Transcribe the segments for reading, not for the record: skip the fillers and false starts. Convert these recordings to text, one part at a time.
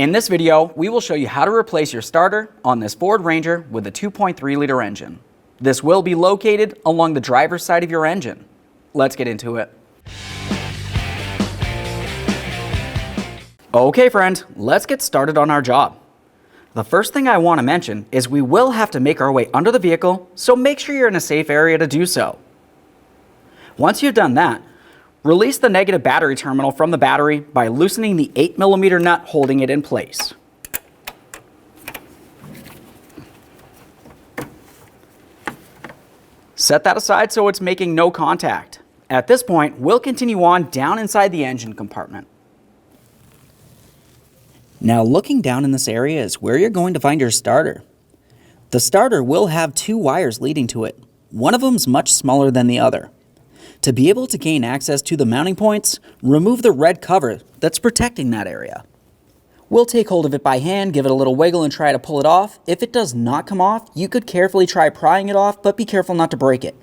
In this video, we will show you how to replace your starter on this Ford Ranger with a 2.3 liter engine. This will be located along the driver's side of your engine. Let's get into it. Okay friend, let's get started on our job. The first thing I want to mention is we will have to make our way under the vehicle, so make sure you're in a safe area to do so. Once you've done that, release the negative battery terminal from the battery by loosening the 8mm nut holding it in place. Set that aside so it's making no contact. At this point, we'll continue on down inside the engine compartment. Now looking down in this area is where you're going to find your starter. The starter will have two wires leading to it. One of them is much smaller than the other. To be able to gain access to the mounting points, remove the red cover that's protecting that area. We'll take hold of it by hand, give it a little wiggle and try to pull it off. If it does not come off, you could carefully try prying it off, but be careful not to break it.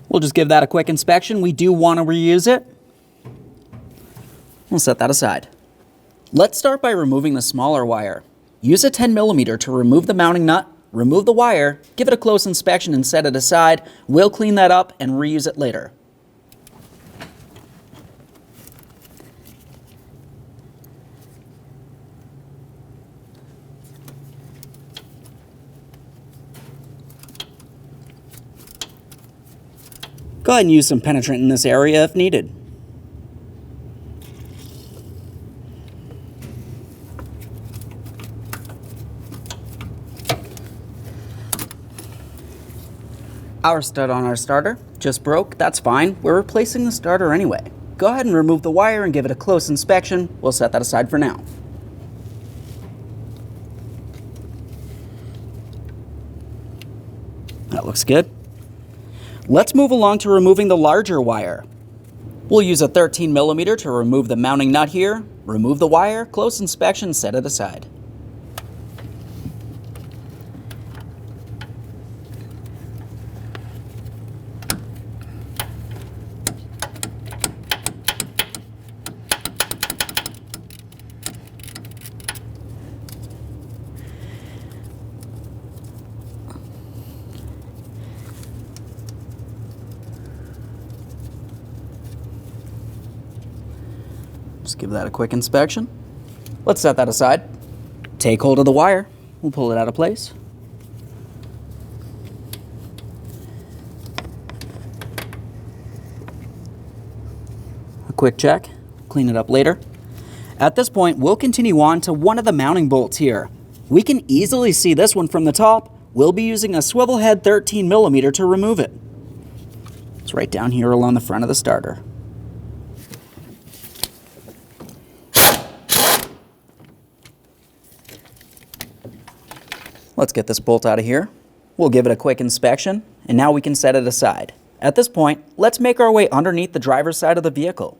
We'll just give that a quick inspection. We do want to reuse it. We'll set that aside. Let's start by removing the smaller wire. Use a 10mm to remove the mounting nut, remove the wire, give it a close inspection and set it aside. We'll clean that up and reuse it later. Go ahead and use some penetrant in this area if needed. Our stud on our starter just broke. That's fine. We're replacing the starter anyway. Go ahead and remove the wire and give it a close inspection. We'll set that aside for now. That looks good. Let's move along to removing the larger wire. We'll use a 13mm to remove the mounting nut here. Remove the wire, close inspection, set it aside. Just give that a quick inspection. Let's set that aside. Take hold of the wire. We'll pull it out of place. A quick check. Clean it up later. At this point, we'll continue on to one of the mounting bolts here. We can easily see this one from the top. We'll be using a swivel head 13mm to remove it. It's right down here along the front of the starter. Let's get this bolt out of here. We'll give it a quick inspection, and now we can set it aside. At this point, let's make our way underneath the driver's side of the vehicle.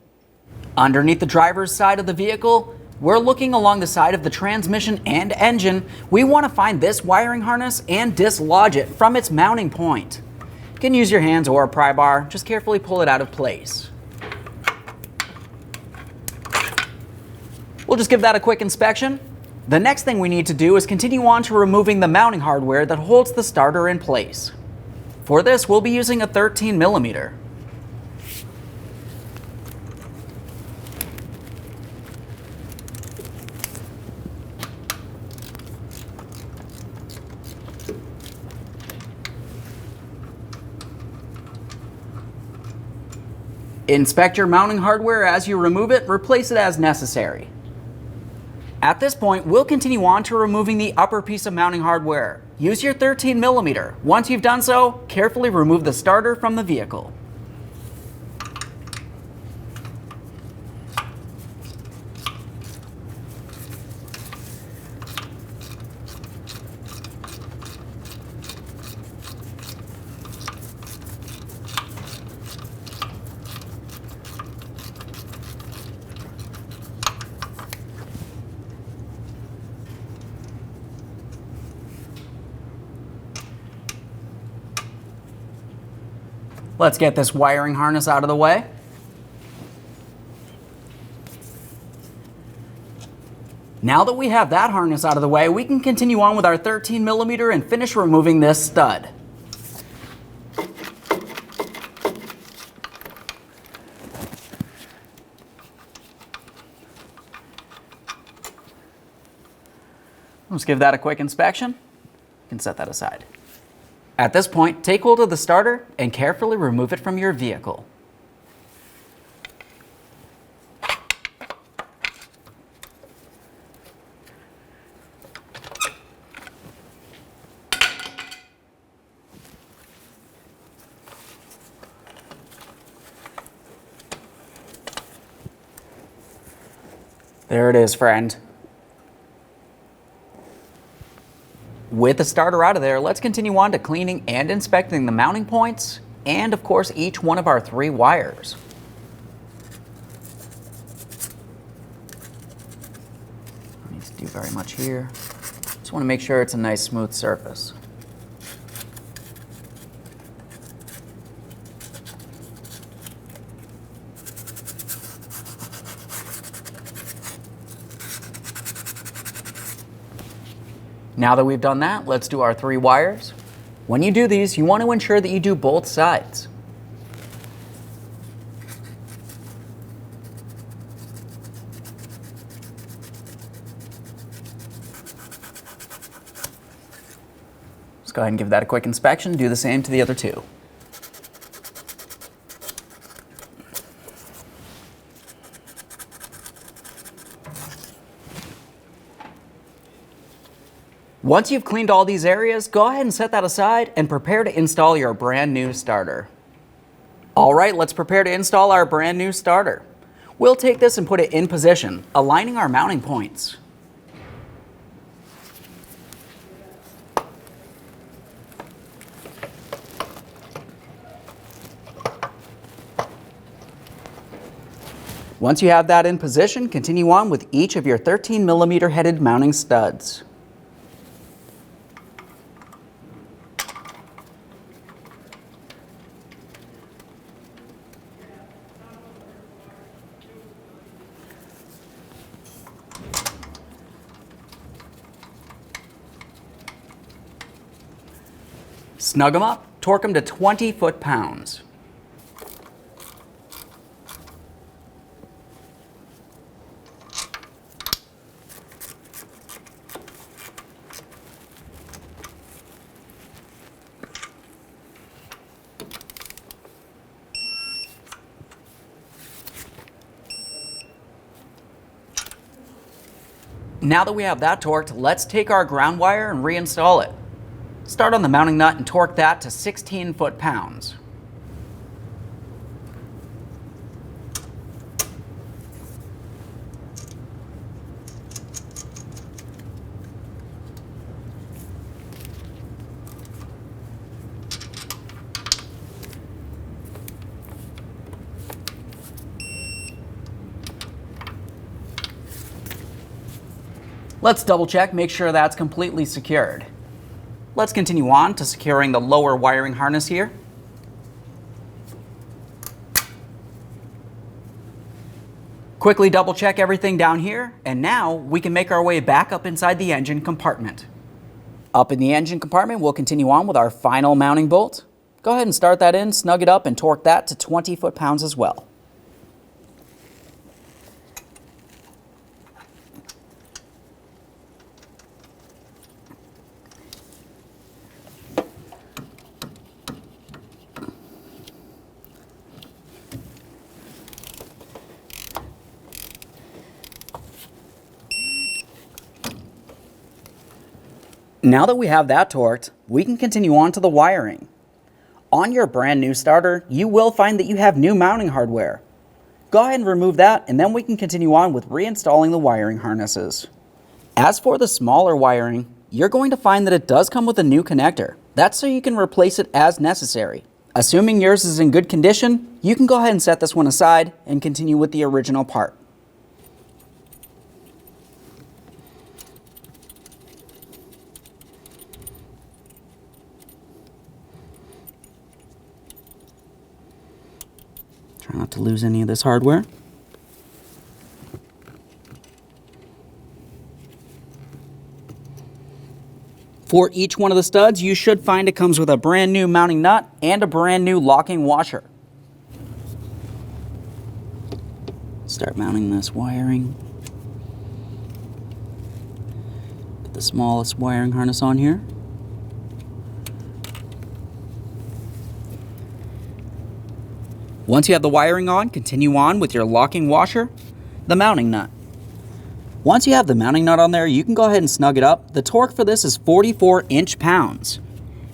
Underneath the driver's side of the vehicle, we're looking along the side of the transmission and engine. We want to find this wiring harness and dislodge it from its mounting point. You can use your hands or a pry bar. Just carefully pull it out of place. We'll just give that a quick inspection. The next thing we need to do is continue on to removing the mounting hardware that holds the starter in place. For this, we'll be using a 13mm. Inspect your mounting hardware as you remove it, replace it as necessary. At this point, we'll continue on to removing the upper piece of mounting hardware. Use your 13mm. Once you've done so, carefully remove the starter from the vehicle. Let's get this wiring harness out of the way. Now that we have that harness out of the way, we can continue on with our 13mm and finish removing this stud. Let's give that a quick inspection. You can set that aside. At this point, take hold of the starter and carefully remove it from your vehicle. There it is, friend. With the starter out of there, let's continue on to cleaning and inspecting the mounting points and, of course, each one of our 3 wires. Don't need to do very much here. Just want to make sure it's a nice smooth surface. Now that we've done that, let's do our 3 wires. When you do these, you want to ensure that you do both sides. Let's go ahead and give that a quick inspection. Do the same to the other 2. Once you've cleaned all these areas, go ahead and set that aside and prepare to install your brand new starter. All right, let's prepare to install our brand new starter. We'll take this and put it in position, aligning our mounting points. Once you have that in position, continue on with each of your 13mm headed mounting studs. Snug them up, torque them to 20 foot-pounds. Now that we have that torqued, let's take our ground wire and reinstall it. Start on the mounting nut and torque that to 16 foot-pounds. Let's double check, make sure that's completely secured. Let's continue on to securing the lower wiring harness here. Quickly double check everything down here, and now we can make our way back up inside the engine compartment. Up in the engine compartment, we'll continue on with our final mounting bolt. Go ahead and start that in, snug it up, and torque that to 20 foot-pounds as well. Now that we have that torqued, we can continue on to the wiring. On your brand new starter, you will find that you have new mounting hardware. Go ahead and remove that, and then we can continue on with reinstalling the wiring harnesses. As for the smaller wiring, you're going to find that it does come with a new connector. That's so you can replace it as necessary. Assuming yours is in good condition, you can go ahead and set this one aside and continue with the original part. Try not to lose any of this hardware. For each one of the studs, you should find it comes with a brand new mounting nut and a brand new locking washer. Start mounting this wiring. Put the smallest wiring harness on here. Once you have the wiring on, continue on with your locking washer, the mounting nut. Once you have the mounting nut on there, you can go ahead and snug it up. The torque for this is 44 inch-pounds.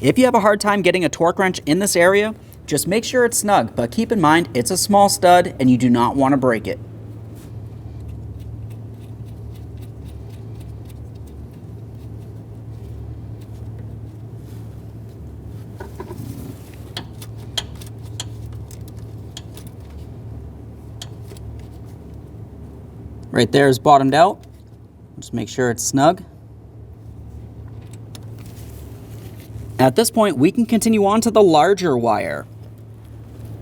If you have a hard time getting a torque wrench in this area, just make sure it's snug, but keep in mind it's a small stud and you do not want to break it. Right there is bottomed out. Just make sure it's snug. At this point, we can continue on to the larger wire.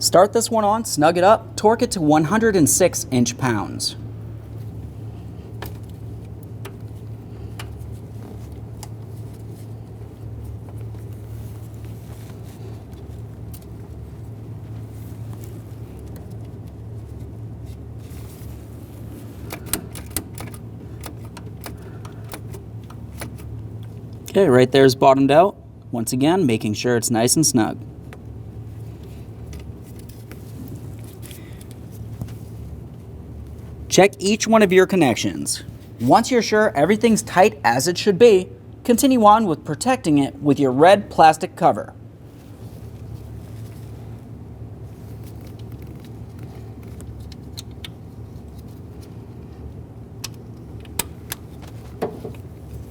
Start this one on, snug it up, torque it to 106 inch-pounds. Okay, right there is bottomed out. Once again, making sure it's nice and snug. Check each one of your connections. Once you're sure everything's tight as it should be, continue on with protecting it with your red plastic cover.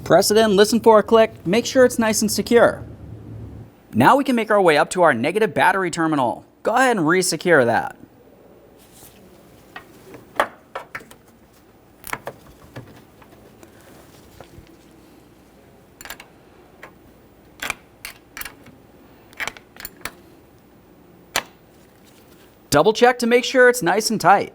Press it in, listen for a click, make sure it's nice and secure. Now we can make our way up to our negative battery terminal. Go ahead and re-secure that. Double check to make sure it's nice and tight.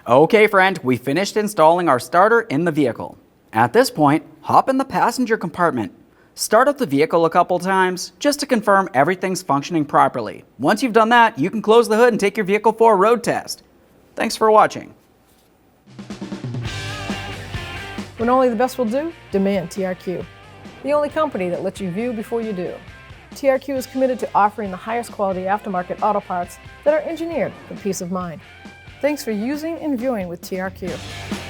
Okay friend, we finished installing our starter in the vehicle. At this point, hop in the passenger compartment. Start up the vehicle a couple times just to confirm everything's functioning properly. Once you've done that, you can close the hood and take your vehicle for a road test. Thanks for watching. When only the best will do, demand TRQ. The only company that lets you view before you do. TRQ is committed to offering the highest quality aftermarket auto parts that are engineered for peace of mind. Thanks for using and viewing with TRQ.